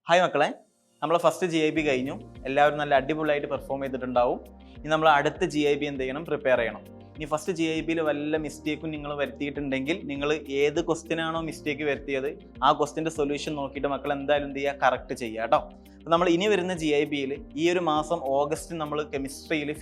Hi മക്കളെ, നമ്മൾ first GIB കഴിഞ്ഞു. എല്ലാവരും നല്ല അടിപൊളിയായിട്ട് പെർഫോം ചെയ്തിട്ടുണ്ടാവും. ഇനി നമ്മൾ അടുത്ത GIB എന്ത് ചെയ്യണം? പ്രിപ്പയർ ചെയ്യണം. ഇനി ഫസ്റ്റ് GIBയിൽ വല്ല മിസ്റ്റേക്കും നിങ്ങൾ വരുത്തിയിട്ടുണ്ടെങ്കിൽ നിങ്ങൾ ഏത് ക്വസ്റ്റ്യനാണോ മിസ്റ്റേക്ക് വരുത്തിയത് ആ ക്വസ്റ്റ്യൻ്റെ സൊല്യൂഷൻ നോക്കിയിട്ട് മക്കൾ എന്തായാലും എന്ത് ചെയ്യുക? കറക്റ്റ് ചെയ്യുക കേട്ടോ. അപ്പോൾ നമ്മൾ ഇനി വരുന്ന GIBയിൽ ഈ ഒരു മാസം ഓഗസ്റ്റ് നമ്മൾ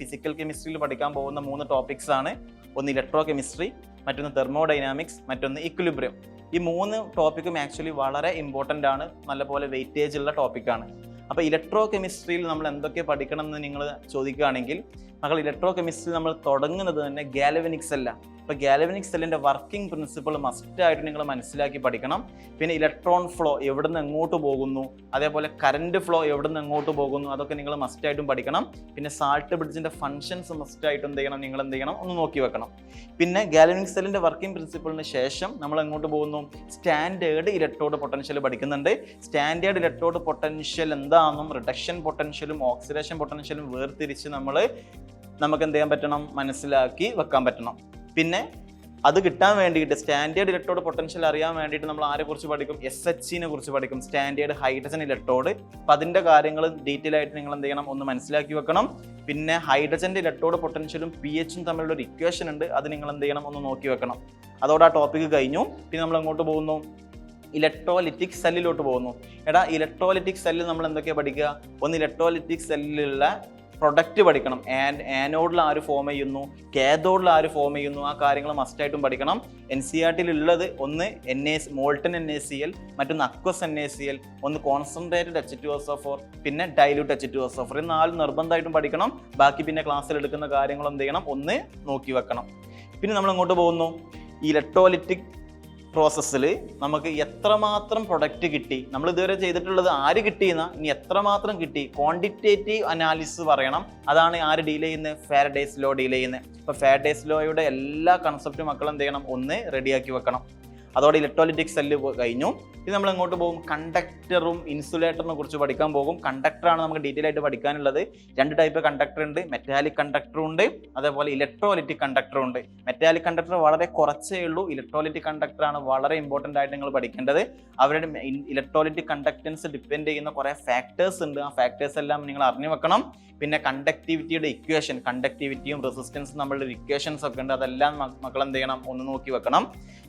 ഫിസിക്കൽ കെമിസ്ട്രിയിൽ പഠിക്കാൻ പോകുന്ന 3 ടോപ്പിക്സ് ആണ്. ഒന്ന് ഇലക്ട്രോ കെമിസ്ട്രി, മറ്റൊന്ന് തെർമോഡൈനാമിക്സ്, മറ്റൊന്ന് ഇക്വിലിബ്രിയം. ഈ 3 ടോപ്പിക്കും ആക്ച്വലി വളരെ ഇമ്പോർട്ടൻ്റ് ആണ്, നല്ലപോലെ വെയിറ്റേജ് ഉള്ള ടോപ്പിക്കാണ്. അപ്പോൾ ഇലക്ട്രോ കെമിസ്ട്രിയിൽ നമ്മൾ എന്തൊക്കെ പഠിക്കണം എന്ന് നിങ്ങൾ ചോദിക്കുകയാണെങ്കിൽ, മക്കൾ ഇലക്ട്രോ കെമിസ്ട്രി നമ്മൾ തുടങ്ങുന്നത് തന്നെ ഗാൽവനിക് സെല്ല. അപ്പോൾ ഗാൽവനിക് സെല്ലിൻ്റെ വർക്കിംഗ് പ്രിൻസിപ്പിൾ മസ്റ്റായിട്ട് നിങ്ങൾ മനസ്സിലാക്കി പഠിക്കണം. പിന്നെ ഇലക്ട്രോൺ ഫ്ലോ എവിടെ നിന്ന് എങ്ങോട്ട് പോകുന്നു, അതേപോലെ കറണ്ട് ഫ്ലോ എവിടെ നിന്ന് എങ്ങോട്ട് പോകുന്നു, അതൊക്കെ നിങ്ങൾ മസ്റ്റായിട്ടും പഠിക്കണം. പിന്നെ സാൾട്ട് ബ്രിഡ്ജിൻ്റെ ഫങ്ഷൻസ് മസ്റ്റായിട്ടും എന്ത് ചെയ്യണം? നിങ്ങൾ എന്ത് ചെയ്യണം? ഒന്ന് നോക്കി വെക്കണം. പിന്നെ ഗാൽവനിക് സെല്ലിൻ്റെ വർക്കിംഗ് പ്രിൻസിപ്പിളിന് ശേഷം നമ്മൾ എങ്ങോട്ട് പോകുന്നു? സ്റ്റാൻഡേർഡ് ഇലക്ട്രോഡ് പൊട്ടൻഷ്യൽ പഠിക്കുന്നുണ്ട്. സ്റ്റാൻഡേർഡ് ഇലക്ട്രോഡ് പൊട്ടൻഷ്യൽ എന്താണെന്നും റിഡക്ഷൻ പൊട്ടൻഷ്യലും ഓക്സിഡേഷൻ പൊട്ടൻഷ്യലും വേർതിരിച്ച് നമുക്ക് എന്ത് ചെയ്യാൻ പറ്റണം? മനസ്സിലാക്കി വെക്കാൻ പറ്റണം. പിന്നെ അത് കിട്ടാൻ വേണ്ടിയിട്ട് സ്റ്റാൻഡേർഡ് ഇലക്ട്രോഡ് പൊട്ടൻഷ്യൽ അറിയാൻ വേണ്ടിയിട്ട് നമ്മൾ ആരെക്കുറിച്ച് പഠിക്കും? SHനെ കുറിച്ച് പഠിക്കും, സ്റ്റാൻഡേർഡ് ഹൈഡ്രജൻ ഇലക്ട്രോഡ്. അപ്പം അതിൻ്റെ കാര്യങ്ങൾ ഡീറ്റെയിൽ ആയിട്ട് നിങ്ങൾ എന്ത് ചെയ്യണം? ഒന്ന് മനസ്സിലാക്കി വെക്കണം. പിന്നെ ഹൈഡ്രജൻ്റെ ഇലക്ട്രോഡ് പൊട്ടൻഷ്യലും pHും തമ്മിലുള്ള ഒരു ഇക്വേഷൻ ഉണ്ട്, അത് നിങ്ങൾ എന്ത് ചെയ്യണം? ഒന്ന് നോക്കി വെക്കണം. അതോടെ ആ ടോപ്പിക്ക് കഴിഞ്ഞു. പിന്നെ നമ്മൾ എങ്ങോട്ട് പോകുന്നു? ഇലക്ട്രോലിറ്റിക് സെല്ലിലോട്ട് പോകുന്നു. ഇലക്ട്രോലിറ്റിക് സെല്ലിൽ നമ്മൾ എന്തൊക്കെയാണ് പഠിക്കുക? ഒന്ന് ഇലക്ട്രോലിറ്റിക് സെല്ലിലുള്ള പ്രൊഡക്റ്റ് പഠിക്കണം. ആനോഡിൽ ആര് ഫോം ചെയ്യുന്നു, കാഥോഡിൽ ആര് ഫോം ചെയ്യുന്നു, ആ കാര്യങ്ങൾ മസ്റ്റായിട്ടും പഠിക്കണം. NCERTയിലുള്ളത് ഒന്ന് മോൾട്ടൺ NaCl, മറ്റൊന്ന് അക്വസ് NaCl, ഒന്ന് കോൺസെൻട്രേറ്റഡ് H2SO4, പിന്നെ ഡൈല്യൂട്ട് H2SO4. ഈ 4 നിർബന്ധമായിട്ടും പഠിക്കണം. ബാക്കി പിന്നെ ക്ലാസ്സിൽ എടുക്കുന്ന കാര്യങ്ങൾ എന്ത് ചെയ്യണം? ഒന്ന് നോക്കി വെക്കണം. പിന്നെ നമ്മൾ എങ്ങോട്ട് പോകുന്നു? ഇലക്ട്രോലിറ്റിക് പ്രോസസ്സിൽ നമുക്ക് എത്രമാത്രം പ്രൊഡക്റ്റ് കിട്ടി, നമ്മൾ ഇതുവരെ ചെയ്തിട്ടുള്ളത് ആര് കിട്ടിയെന്ന, ഇനി എത്രമാത്രം കിട്ടി, ക്വാണ്ടിറ്റേറ്റീവ് അനാലിസിസ് പറയണം. അതാണ് ആര് ഡീൽ ചെയ്യുന്നത്? ഫാരഡേസ് ലോ ഡീൽ ചെയ്യുന്നത്. അപ്പോൾ ഫാരഡേസ് ലോയുടെ എല്ലാ കൺസെപ്റ്റും മക്കൾ എന്ത് ചെയ്യണം? ഒന്ന് റെഡിയാക്കി വെക്കണം. അതോടെ ഇലക്ട്രോലിറ്റിക് സെല്ല് കഴിഞ്ഞു. ഇത് നമ്മൾ എങ്ങോട്ട് പോകും? കണ്ടക്ടറും ഇൻസുലേറ്ററിനെ കുറിച്ച് പഠിക്കാൻ പോകും. കണ്ടക്ടറാണ് നമുക്ക് ഡീറ്റെയിൽ ആയിട്ട് പഠിക്കാനുള്ളത്. 2 ടൈപ്പ് കണ്ടക്ടർ ഉണ്ട്, മെറ്റാലിക് കണ്ടക്ടറും ഉണ്ട്, അതേപോലെ ഇലക്ട്രോലിറ്റിക് കണ്ടക്ടറും ഉണ്ട്. മെറ്റാലിക് കണ്ടക്ടർ വളരെ കുറച്ചേ ഉള്ളൂ, ഇലക്ട്രോലിറ്റിക് കണ്ടക്ടറാണ് വളരെ ഇമ്പോർട്ടൻ്റ് ആയിട്ട് നിങ്ങൾ പഠിക്കേണ്ടത്. അവരുടെ ഇലക്ട്രോലിറ്റിക് കണ്ടക്റ്റൻസ് ഡിപ്പെൻഡ് ചെയ്യുന്ന കുറേ ഫാക്ടേഴ്സ് ഉണ്ട്, ആ ഫാക്ടേഴ്സ് എല്ലാം നിങ്ങൾ അറിഞ്ഞു വെക്കണം. പിന്നെ കണ്ടക്ടിവിറ്റിയുടെ ഇക്വേഷൻ, കണ്ടക്ടിവിറ്റിയും റെസിസ്റ്റൻസും നമ്മളുടെ ഇക്വേഷൻസ് ഒക്കെ ഉണ്ട്, അതെല്ലാം മക്കൾ എന്ത് ചെയ്യണം? ഒന്ന് നോക്കി വെക്കണം.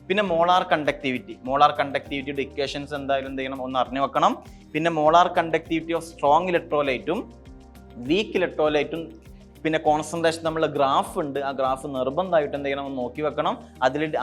പിന്നെ മോളാർ കണ്ടക്ടിവിറ്റിയുടെ ഇക്വേഷൻസ് എന്തായാലും എന്ത് ചെയ്യണം? ഒന്ന് അറിഞ്ഞു വെക്കണം. പിന്നെ മോളാർ കണ്ടക്ടിവിറ്റി ഓഫ് സ്ട്രോങ് ഇലക്ട്രോലൈറ്റും വീക്ക് ഇലക്ട്രോലൈറ്റും പിന്നെ കോൺസെൻട്രേഷൻ നമ്മൾ ഗ്രാഫ് ഉണ്ട്, ആ ഗ്രാഫ് നിർബന്ധമായിട്ട് എന്ത് ചെയ്യണം? ഒന്ന് നോക്കി വെക്കണം.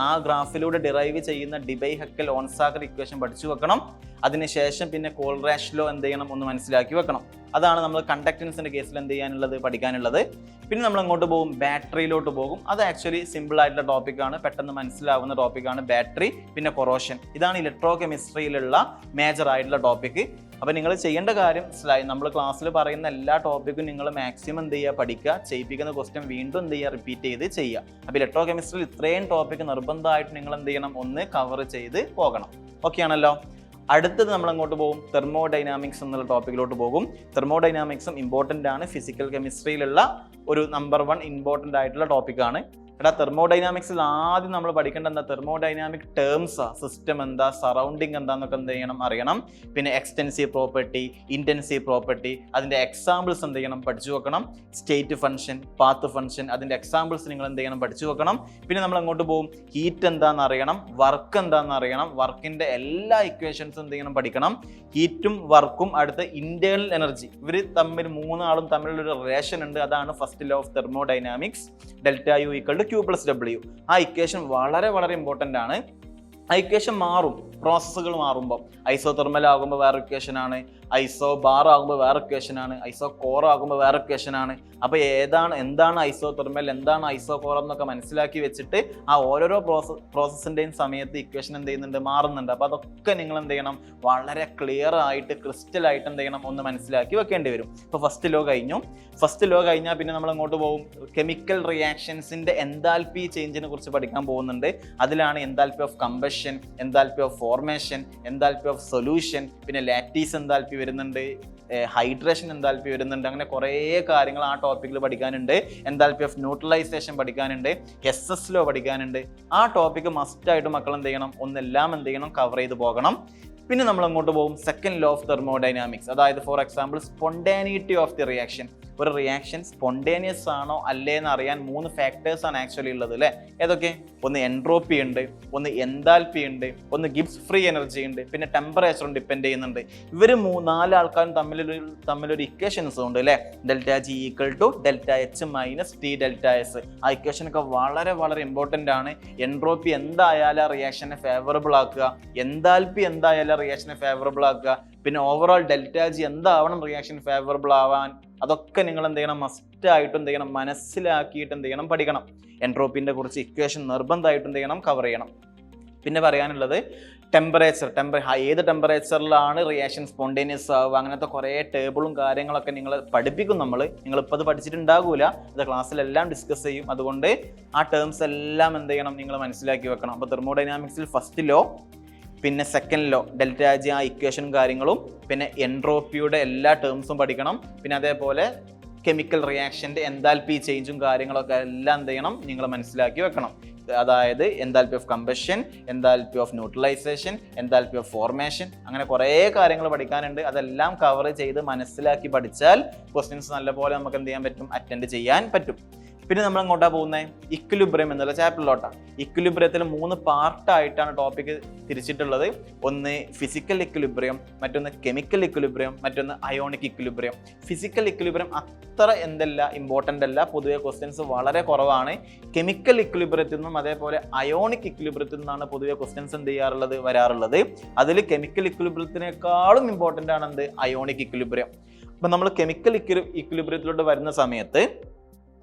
ആ ഗ്രാഫിലൂടെ ഡിറൈവ് ചെയ്യുന്ന ഡിബൈ-ഹെക്കൽ ഓൺസാഗർ ഇക്വേഷൻ പഠിച്ചു വെക്കണം. അതിനുശേഷം പിന്നെ കോൾറാഷ് ലോ എന്ത് ചെയ്യണം? ഒന്ന് മനസ്സിലാക്കി വെക്കണം. അതാണ് നമ്മൾ കണ്ടക്റ്റൻസിൻ്റെ കേസിൽ എന്ത് ചെയ്യാനുള്ളത്? പഠിക്കാനുള്ളത്. പിന്നെ നമ്മൾ അങ്ങോട്ട് പോകും? ബാറ്ററിയിലോട്ട് പോകും. അത് ആക്ച്വലി സിമ്പിൾ ആയിട്ടുള്ള ടോപ്പിക്കാണ്, പെട്ടെന്ന് മനസ്സിലാവുന്ന ടോപ്പിക്കാണ് ബാറ്ററി. പിന്നെ കൊറോഷൻ. ഇതാണ് ഇലക്ട്രോ കെമിസ്ട്രിയിലുള്ള മേജർ ആയിട്ടുള്ള ടോപ്പിക്ക്. അപ്പോൾ നിങ്ങൾ ചെയ്യേണ്ട കാര്യം, നമ്മൾ ക്ലാസ്സിൽ പറയുന്ന എല്ലാ ടോപ്പിക്കും നിങ്ങൾ മാക്സിമം എന്ത് ചെയ്യുക? പഠിക്കുക. ചെയ്യിപ്പിക്കുന്ന ക്വസ്റ്റ്യൻ വീണ്ടും എന്ത് ചെയ്യുക? റിപ്പീറ്റ് ചെയ്ത് ചെയ്യുക. അപ്പോൾ ഇലക്ട്രോ കെമിസ്ട്രിയിൽ ഇത്രയും ടോപ്പിക്ക് നിർബന്ധമായിട്ട് നിങ്ങൾ എന്ത് ചെയ്യണം? ഒന്ന് കവർ ചെയ്ത് പോകണം. ഓക്കെ ആണല്ലോ. അടുത്തത് നമ്മൾ അങ്ങോട്ട് പോകും? തെർമോഡൈനാമിക്സ് എന്നുള്ള ടോപ്പിക്കിലോട്ട് പോകും. തെർമോഡൈനാമിക്സും ഇമ്പോർട്ടൻ്റ് ആണ്, ഫിസിക്കൽ കെമിസ്ട്രിയിലുള്ള ഒരു നമ്പർ 1 ഇമ്പോർട്ടൻ്റ് ആയിട്ടുള്ള ടോപ്പിക്കാണ്. തെർമോഡൈനാമിക്സിൽ ആദ്യം നമ്മൾ പഠിക്കേണ്ട എന്താ? തെർമോഡൈനാമിക് ടേംസാ. സിസ്റ്റം എന്താ, സറൗണ്ടിങ് എന്താന്നൊക്കെ എന്ത് ചെയ്യണം? അറിയണം. പിന്നെ എക്സ്റ്റെൻസീവ് പ്രോപ്പർട്ടി, ഇൻറ്റൻസീവ് പ്രോപ്പർട്ടി, അതിൻ്റെ എക്സാമ്പിൾസ് എന്ത് ചെയ്യണം? പഠിച്ചു വെക്കണം. സ്റ്റേറ്റ് ഫംഗ്ഷൻ, പാത്ത് ഫംഗ്ഷൻ, അതിൻ്റെ എക്സാമ്പിൾസ് നിങ്ങൾ എന്ത് ചെയ്യണം? പഠിച്ചു വെക്കണം. പിന്നെ നമ്മൾ അങ്ങോട്ട് പോകും? ഹീറ്റ് എന്താണെന്ന് അറിയണം, വർക്ക് എന്താണെന്ന് അറിയണം, വർക്കിൻ്റെ എല്ലാ ഇക്വേഷൻസും എന്ത് ചെയ്യണം? പഠിക്കണം. ഹീറ്റും വർക്കും അടുത്ത ഇന്റേണൽ എനർജി, ഇവർ തമ്മിൽ 3 ആളും തമ്മിലുള്ളൊരു റിലേഷൻ ഉണ്ട്. അതാണ് first law of thermodynamics, ΔU = Q+W. ആ ഇക്വേഷൻ വളരെ വളരെ ഇമ്പോർട്ടൻ്റ് ആണ്. ആ ഇക്വേഷൻ മാറും, പ്രോസസ്സുകൾ മാറുമ്പോൾ. ഐസോതെർമൽ ആകുമ്പോൾ വേറെ ഇക്വേഷനാണ്, ഐസോ ബാർ ആകുമ്പോൾ വേറെ ഇക്വേഷനാണ്, ഐസോ കോർ ആകുമ്പോൾ വേറെ ഇക്വേഷനാണ്. അപ്പോൾ എന്താണ് ഐസോതെർമൽ, എന്താണ് ഐസോ കോർ എന്നൊക്കെ മനസ്സിലാക്കി വെച്ചിട്ട് ആ ഓരോരോ പ്രോസസ്സിൻ്റെയും സമയത്ത് ഇക്വേഷൻ എന്ത് ചെയ്യുന്നുണ്ട്? മാറുന്നുണ്ട്. അപ്പോൾ അതൊക്കെ നിങ്ങൾ എന്ത് ചെയ്യണം? വളരെ ക്ലിയർ ആയിട്ട് ക്രിസ്റ്റലായിട്ട് എന്ത് ചെയ്യണം? ഒന്ന് മനസ്സിലാക്കി വെക്കേണ്ടി വരും. ഇപ്പോൾ ഫസ്റ്റ് ലോ കഴിഞ്ഞു. ഫസ്റ്റ് ലോ കഴിഞ്ഞാൽ പിന്നെ നമ്മൾ അങ്ങോട്ട് പോകും? കെമിക്കൽ റിയാക്ഷൻസിൻ്റെ എൻതാൽപ്പി ചേഞ്ചിനെ കുറിച്ച് പഠിക്കാൻ പോകുന്നുണ്ട്. അതിലാണ് enthalpy of combustion, enthalpy of formation, enthalpy of solution, പിന്നെ ലാറ്റീസ് എൻതാൽപ്പി വരുന്നുണ്ട്, ഹൈഡ്രേഷൻ എൻതാൽപ്പി വരുന്നുണ്ട്. അങ്ങനെ കുറേ കാര്യങ്ങൾ ആ ടോപ്പിക്കിൽ പഠിക്കാനുണ്ട്. എൻതാൽപ്പി ഓഫ് ന്യൂട്രലൈസേഷൻ പഠിക്കാനുണ്ട്, SS ലോ പഠിക്കാനുണ്ട്. ആ ടോപ്പിക്ക് മസ്റ്റായിട്ട് മക്കൾ എന്ത് ചെയ്യണം? ഒന്നെല്ലാം എന്ത് ചെയ്യണം? കവർ ചെയ്ത് പോകണം. പിന്നെ നമ്മൾ അങ്ങോട്ട് പോകും സെക്കൻഡ് ലോ ഓഫ് തെർമോഡൈനാമിക്സ്, അതായത് for example spontaneity of the reaction. ഒരു റിയാക്ഷൻ സ്പോണ്ടേനിയസ് ആണോ അല്ലേ എന്ന് അറിയാൻ 3 ഫാക്ടേഴ്സ് ആണ് ആക്ച്വലി ഉള്ളത് അല്ലേ. ഏതൊക്കെ? ഒന്ന് എൻട്രോപ്പി ഉണ്ട്, ഒന്ന് എൻതാൽപ്പി ഉണ്ട്, ഒന്ന് ഗിബ്സ് ഫ്രീ എനർജി ഉണ്ട്, പിന്നെ ടെമ്പറേച്ചറും ഡിപ്പെൻഡ് ചെയ്യുന്നുണ്ട്. ഇവർ 4 ആൾക്കാരും തമ്മിലൊരു ഇക്വേഷൻസ് ഉണ്ട് അല്ലേ. Delta G equal to delta H minus T delta S. ആ ഇക്വേഷനൊക്കെ വളരെ വളരെ ഇമ്പോർട്ടൻ്റ് ആണ്. എൻട്രോപ്പി എന്തായാലും ആ റിയാക്ഷനെ ഫേവറബിൾ ആക്കുക, എൻതാൽപ്പി എന്തായാലും റിയാക്ഷനെ ഫേവറബിൾ ആക്കുക, പിന്നെ ഓവറോൾ ഡെൽറ്റ ജി എന്താവണം റിയാക്ഷൻ ഫേവറബിൾ ആവാൻ, അതൊക്കെ നിങ്ങൾ എന്ത് ചെയ്യണം, മസ്റ്റ് ആയിട്ട് എന്ത് ചെയ്യണം, മനസ്സിലാക്കിയിട്ട് എന്ത് ചെയ്യണം, പഠിക്കണം. എൻട്രോപ്പിൻ്റെ കുറിച്ച് ഇക്വേഷൻ നിർബന്ധമായിട്ട് എന്ത് ചെയ്യണം, കവർ ചെയ്യണം. പിന്നെ പറയാനുള്ളത് ടെമ്പറേച്ചർ. ഏത് ടെമ്പറേച്ചറിലാണ് റിയാക്ഷൻ സ്പോണ്ടേനിയസ് ആവുക, അങ്ങനത്തെ കുറേ ടേബിളും കാര്യങ്ങളൊക്കെ നിങ്ങൾ പഠിപ്പിക്കും. നിങ്ങളിപ്പോൾ അത് പഠിച്ചിട്ടുണ്ടാകൂല, അത് ക്ലാസ്സിലെല്ലാം ഡിസ്കസ് ചെയ്യും. അതുകൊണ്ട് ആ ടേംസ് എല്ലാം എന്ത് ചെയ്യണം, നിങ്ങൾ മനസ്സിലാക്കി വെക്കണം. അപ്പോൾ തെർമോഡൈനാമിക്സിൽ ഫസ്റ്റ് ലോ, പിന്നെ സെക്കൻഡ് ലോ ഡെൽറ്റ ജി ആ ഇക്വേഷനും കാര്യങ്ങളും, പിന്നെ എൻട്രോപ്പിയുടെ എല്ലാ ടേംസും പഠിക്കണം. പിന്നെ അതേപോലെ കെമിക്കൽ റിയാക്ഷൻ്റെ എൻതാൽപ്പി ചേഞ്ചും കാര്യങ്ങളൊക്കെ എല്ലാം എന്ത് ചെയ്യണം, നിങ്ങൾ മനസ്സിലാക്കി വെക്കണം. അതായത് enthalpy of combustion, enthalpy of neutralisation, enthalpy of formation, അങ്ങനെ കുറേ കാര്യങ്ങൾ പഠിക്കാനുണ്ട്. അതെല്ലാം കവർ ചെയ്ത് മനസ്സിലാക്കി പഠിച്ചാൽ ക്വസ്റ്റ്യൻസ് നല്ലപോലെ നമുക്ക് എന്ത് ചെയ്യാൻ പറ്റും, അറ്റൻഡ് ചെയ്യാൻ പറ്റും. പിന്നെ നമ്മൾ അങ്ങോട്ടാ പോകുന്നത് ഇക്വിലിബ്രിയം എന്നുള്ള ചാപ്റ്ററിലോട്ടാണ്. ഇക്വിലിബ്രിയത്തിൽ 3 പാർട്ടായിട്ടാണ് ടോപ്പിക് തിരിച്ചിട്ടുള്ളത്. ഒന്ന് ഫിസിക്കൽ ഇക്വിലിബ്രിയം, മറ്റൊന്ന് കെമിക്കൽ ഇക്വിലിബ്രിയം, മറ്റൊന്ന് അയോണിക് ഇക്വിലിബ്രിയം. ഫിസിക്കൽ ഇക്വിലിബ്രിയം അത്ര ഇമ്പോർട്ടൻ്റ് അല്ല, പൊതുവെ ക്വസ്റ്റ്യൻസ് വളരെ കുറവാണ്. കെമിക്കൽ ഇക്വിലിബ്രിയത്തിൽ നിന്നും അതേപോലെ അയോണിക് ഇക്വിലിബ്രിയത്തിൽ നിന്നാണ് പൊതുവെ ക്വസ്റ്റ്യൻസ് എന്ത് ചെയ്യാറുള്ളത്, വരാറുള്ളത്. അതിൽ കെമിക്കൽ ഇക്വിലിബ്രിയത്തിനേക്കാളും ഇമ്പോർട്ടൻ്റ് ആണ് എന്ത്, അയോണിക് ഇക്വിലിബ്രിയം. അപ്പം നമ്മൾ കെമിക്കൽ ഇക്വിലിബ്രിയത്തിലോട്ട് വരുന്ന സമയത്ത്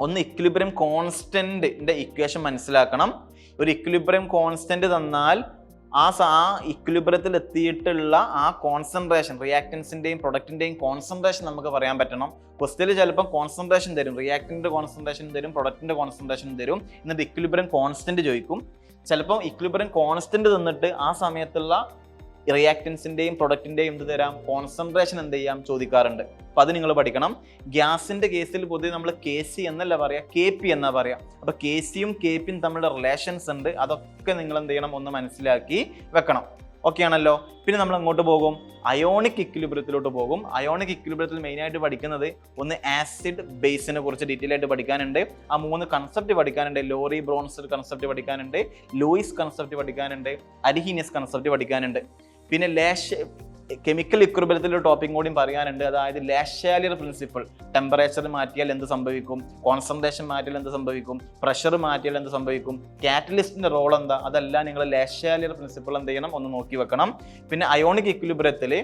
ഒന്ന് ഇക്വിലിബ്രിയം കോൺസ്റ്റന്റിന്റെ ഇക്വേഷൻ മനസ്സിലാക്കണം. ഒരു ഇക്വിലിബ്രിയം കോൺസ്റ്റന്റ് തന്നാൽ ആ ഇക്വിലിബ്രിയത്തിൽ എത്തിയിട്ടുള്ള ആ കോൺസെൻട്രേഷൻ, റിയാക്റ്റൻസിന്റെയും പ്രൊഡക്റ്റിന്റെയും കോൺസെൻട്രേഷൻ നമുക്ക് പറയാൻ പറ്റണം. ക്വസ്റ്റ്യനിൽ ചിലപ്പോൾ കോൺസെൻട്രേഷൻ തരും, റിയാക്റ്റന്റിന്റെ കോൺസെൻട്രേഷൻ തരും, പ്രൊഡക്റ്റിന്റെ കോൺസെൻട്രേഷൻ തരും, എന്നിട്ട് ഇക്വിലിബ്രിയം കോൺസ്റ്റന്റ് ചോദിക്കും. ചിലപ്പോൾ ഇക്വിലിബ്രിയം കോൺസ്റ്റന്റ് തന്നിട്ട് ആ സമയത്തുള്ള റിയാക്റ്റൻസിന്റെയും പ്രൊഡക്റ്റിന്റെയും എന്ത് തരാം, കോൺസെൻട്രേഷൻ എന്ത് ചെയ്യാം, ചോദിക്കാറുണ്ട്. അപ്പോൾ അത് നിങ്ങൾ പഠിക്കണം. ഗ്യാസിന്റെ കേസിൽ പൊതുവെ നമ്മൾ കെ സി എന്നല്ല പറയാ, കെ പി എന്നാ പറയാ. അപ്പോൾ കെ സിയും കെ പിയും തമ്മിലുള്ള റിലേഷൻസ് ഉണ്ട്, അതൊക്കെ നിങ്ങൾ എന്ത് ചെയ്യണം, ഒന്ന് മനസ്സിലാക്കി വെക്കണം. ഓക്കെ ആണല്ലോ. പിന്നെ നമ്മൾ അങ്ങോട്ട് പോകും, അയോണിക് ഇക്വിലിബ്രിയത്തിലോട്ട് പോകും. അയോണിക് ഇക്വിലിബ്രിയത്തിൽ മെയിനായിട്ട് പഠിക്കുന്നത് ഒന്ന് ആസിഡ് ബേസിനെ കുറിച്ച് ഡീറ്റെയിൽ ആയിട്ട് പഠിക്കാനുണ്ട്. ആ 3 കൺസെപ്റ്റ് പഠിക്കാനുണ്ട്. ലോറി ബ്രോൺസ്റ്റഡ് കൺസെപ്റ്റ് പഠിക്കാനുണ്ട്, ലൂയിസ് കൺസെപ്റ്റ് പഠിക്കാനുണ്ട്, അരിഹീനിയസ് കൺസെപ്റ്റ് പഠിക്കാനുണ്ട്. പിന്നെ കെമിക്കൽ ഇക്വിലിബ്രിയത്തിൻ്റെ ടോപ്പിക് കൂടിയും പറയാനുണ്ട്. അതായത് ലാഷാലിയർ പ്രിൻസിപ്പിൾ, ടെമ്പറേച്ചർ മാറ്റിയാൽ എന്ത് സംഭവിക്കും, കോൺസെൻട്രേഷൻ മാറ്റിയാൽ എന്ത് സംഭവിക്കും, പ്രഷർ മാറ്റിയാൽ എന്ത് സംഭവിക്കും, കാറ്റലിസ്റ്റിന്റെ റോൾ എന്താ, അതെല്ലാം നിങ്ങൾ ലാഷാലിയർ പ്രിൻസിപ്പിൾ എന്ത് ചെയ്യണം, ഒന്ന് നോക്കി വെക്കണം. പിന്നെ അയോണിക് ഇക്വിലിബ്രിയത്തിൽ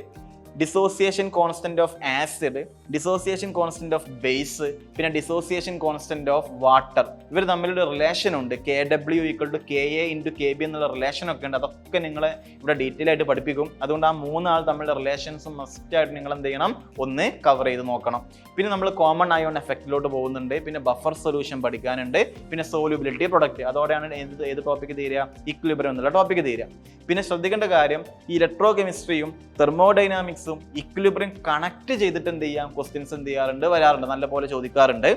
dissociation constant of acid, dissociation constant of base, പിന്നെ ഡിസോസിയേഷൻ കോൺസ്റ്റന്റ് ഓഫ് വാട്ടർ, ഇവർ തമ്മിലൊരു റിലേഷൻ ഉണ്ട്. KW = KA × KB എന്നുള്ള റിലേഷൻ ഒക്കെ ഉണ്ട്. അതൊക്കെ നിങ്ങളെ ഇവിടെ ഡീറ്റെയിൽ ആയിട്ട് പഠിപ്പിക്കും. അതുകൊണ്ട് ആ 3 ആൾ തമ്മിലുള്ള റിലേഷൻസും മസ്റ്റ് ആയിട്ട് നിങ്ങൾ എന്ത് ചെയ്യണം, ഒന്ന് കവർ ചെയ്ത് നോക്കണം. പിന്നെ നമ്മൾ കോമൺ അയോൺ എഫക്റ്റിലോട്ട് പോകുന്നുണ്ട്. പിന്നെ ബഫർ സൊല്യൂഷൻ പഠിക്കാനുണ്ട്. പിന്നെ സോല്യൂബിലിറ്റി പ്രൊഡക്റ്റ്. അതോടെയാണ് ഏത് ടോപ്പിക്ക് തീരുക, ഇക്വിലിബ്രിയം എന്നുള്ള ടോപ്പിക്ക് തീരുക. പിന്നെ ശ്രദ്ധിക്കേണ്ട കാര്യം, ഈ ഇലക്ട്രോ കെമിസ്ട്രിയും തെർമോഡൈനാമിക്സും ഇക്വിലിബ്രിയം കണക്ട് ചെയ്തിട്ട് എന്ത് ചെയ്യാം, ക്വസ്റ്റ്യൻസ് എന്ത് ചെയ്യാറുണ്ട്, വരാറുണ്ട്, നല്ലപോലെ ചോദിക്കാറുണ്ട്.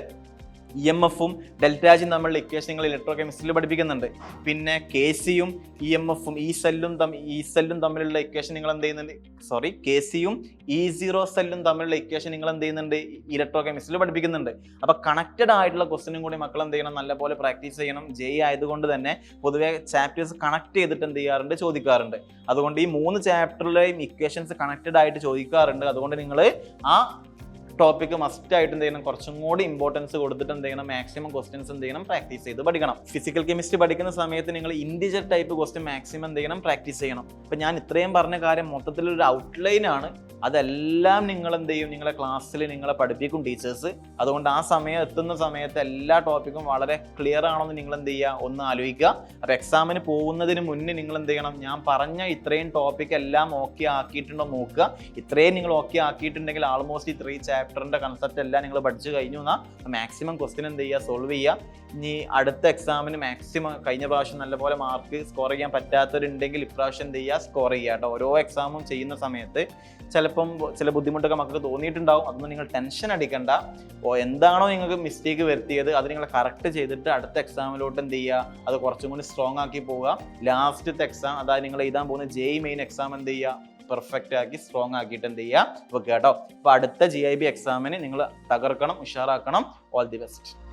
EMF-ഉം ഡെൽറ്റ ജിയും തമ്മിലുള്ള ഇക്വേഷനുകൾ ഇലക്ട്രോ കെമിസ്ട്രിയിൽ പഠിപ്പിക്കുന്നുണ്ട്. പിന്നെ KC-യും EMF-ഉം ഈ സെല്ലും തമ്മിലുള്ള ഇക്വേഷൻ നിങ്ങൾ എന്ത് ചെയ്യുന്നുണ്ട്, KC-യും E0 സെല്ലും തമ്മിലുള്ള ഇക്വേഷൻ നിങ്ങൾ എന്ത് ചെയ്യുന്നുണ്ട്, ഇലക്ട്രോ കെമിസ്ട്രിയിൽ പഠിപ്പിക്കുന്നുണ്ട്. അപ്പൊ കണക്റ്റഡ് ആയിട്ടുള്ള ക്വസ്റ്റ്യനും കൂടി മക്കൾ എന്ത് ചെയ്യണം, നല്ലപോലെ പ്രാക്ടീസ് ചെയ്യണം. JEE ആയതുകൊണ്ട് തന്നെ പൊതുവെ ചാപ്റ്റേഴ്സ് കണക്ട് ചെയ്തിട്ട് എന്ത് ചെയ്യാറുണ്ട്, ചോദിക്കാറുണ്ട്. അതുകൊണ്ട് ഈ 3 ചാപ്റ്ററിലെയും ഇക്വേഷൻസ് കണക്റ്റഡ് ആയിട്ട് ചോദിക്കാറുണ്ട്. അതുകൊണ്ട് നിങ്ങൾ ആ ടോപ്പിക്ക് മസ്റ്റ് ആയിട്ട് എന്ത് ചെയ്യണം, കുറച്ചും കൂടി ഇമ്പോർട്ടൻസ് കൊടുത്തിട്ട് എന്ത് ചെയ്യണം, മാക്സിമം ക്വസ്റ്റ്യൻസ് എന്ത് ചെയ്യണം, പ്രാക്ടീസ് ചെയ്ത് പഠിക്കണം. ഫിസിക്കൽ കെമിസ്ട്രി പഠിക്കുന്ന സമയത്ത് നിങ്ങൾ ഇൻഡിജർ ടൈപ്പ് ക്വസ്റ്റ്യൻ മാക്സിമം എന്ത് ചെയ്യണം, പ്രാക്ടീസ് ചെയ്യണം. ഇപ്പം ഞാൻ ഇത്രയും പറഞ്ഞ കാര്യം മൊത്തത്തിലൊരു ഔട്ട്ലൈൻ ആണ്. അതെല്ലാം നിങ്ങൾ എന്ത് ചെയ്യും, നിങ്ങളെ ക്ലാസ്സിൽ നിങ്ങളെ പഠിപ്പിക്കും ടീച്ചേഴ്സ്. അതുകൊണ്ട് ആ സമയം എത്തുന്ന സമയത്ത് എല്ലാ ടോപ്പിക്കും വളരെ ക്ലിയർ ആണെന്ന് നിങ്ങൾ എന്ത് ചെയ്യുക, ഒന്ന് ആലോചിക്കുക. അപ്പോൾ എക്സാമിന് പോകുന്നതിന് മുന്നേ നിങ്ങൾ എന്ത് ചെയ്യണം, ഞാൻ പറഞ്ഞ ഇത്രയും ടോപ്പിക് എല്ലാം ഓക്കെ ആക്കിയിട്ടുണ്ടോ നോക്കുക. ഇത്രയും നിങ്ങൾ ഓക്കെ ആക്കിയിട്ടുണ്ടെങ്കിൽ ആൾമോസ്റ്റ് 3 ചാപ്റ്ററിന്റെ കൺസെപ്റ്റ് എല്ലാം നിങ്ങൾ പഠിച്ചു കഴിഞ്ഞു എന്നാൽ മാക്സിമം ക്വസ്റ്റ്യൻ എന്ത് ചെയ്യുക, സോൾവ് ചെയ്യുക. ഇനി അടുത്ത എക്സാമിന് മാക്സിമം കഴിഞ്ഞ പ്രാവശ്യം നല്ലപോലെ മാർക്ക് സ്കോർ ചെയ്യാൻ പറ്റാത്തവരുണ്ടെങ്കിൽ ഇപ്രാവശ്യം എന്ത് ചെയ്യുക, സ്കോർ ചെയ്യുക കേട്ടോ. ഓരോ എക്സാമും ചെയ്യുന്ന സമയത്ത് ചിലപ്പം ചില ബുദ്ധിമുട്ടൊക്കെ മക്കൾക്ക് തോന്നിയിട്ടുണ്ടാവും. അതൊന്നും നിങ്ങൾ ടെൻഷൻ അടിക്കണ്ട. എന്താണോ നിങ്ങൾക്ക് മിസ്റ്റേക്ക് വരുത്തിയത് അത് നിങ്ങൾ കറക്റ്റ് ചെയ്തിട്ട് അടുത്ത എക്സാമിലോട്ട് എന്ത് ചെയ്യുക, അത് കുറച്ചും കൂടി സ്ട്രോങ് ആക്കി പോവുക. ലാസ്റ്റത്തെ എക്സാം, അതായത് നിങ്ങൾ എഴുതാൻ പോകുന്ന JEE മെയിൻ എക്സാം എന്ത് ചെയ്യുക, പെർഫെക്റ്റ് ആക്കി സ്ട്രോങ് ആക്കിയിട്ട് എന്ത് ചെയ്യുക വെക്കുക കേട്ടോ. അപ്പോൾ അടുത്ത GIB എക്സാമിന് നിങ്ങൾ തകർക്കണം, ഉഷാറാക്കണം. All the best.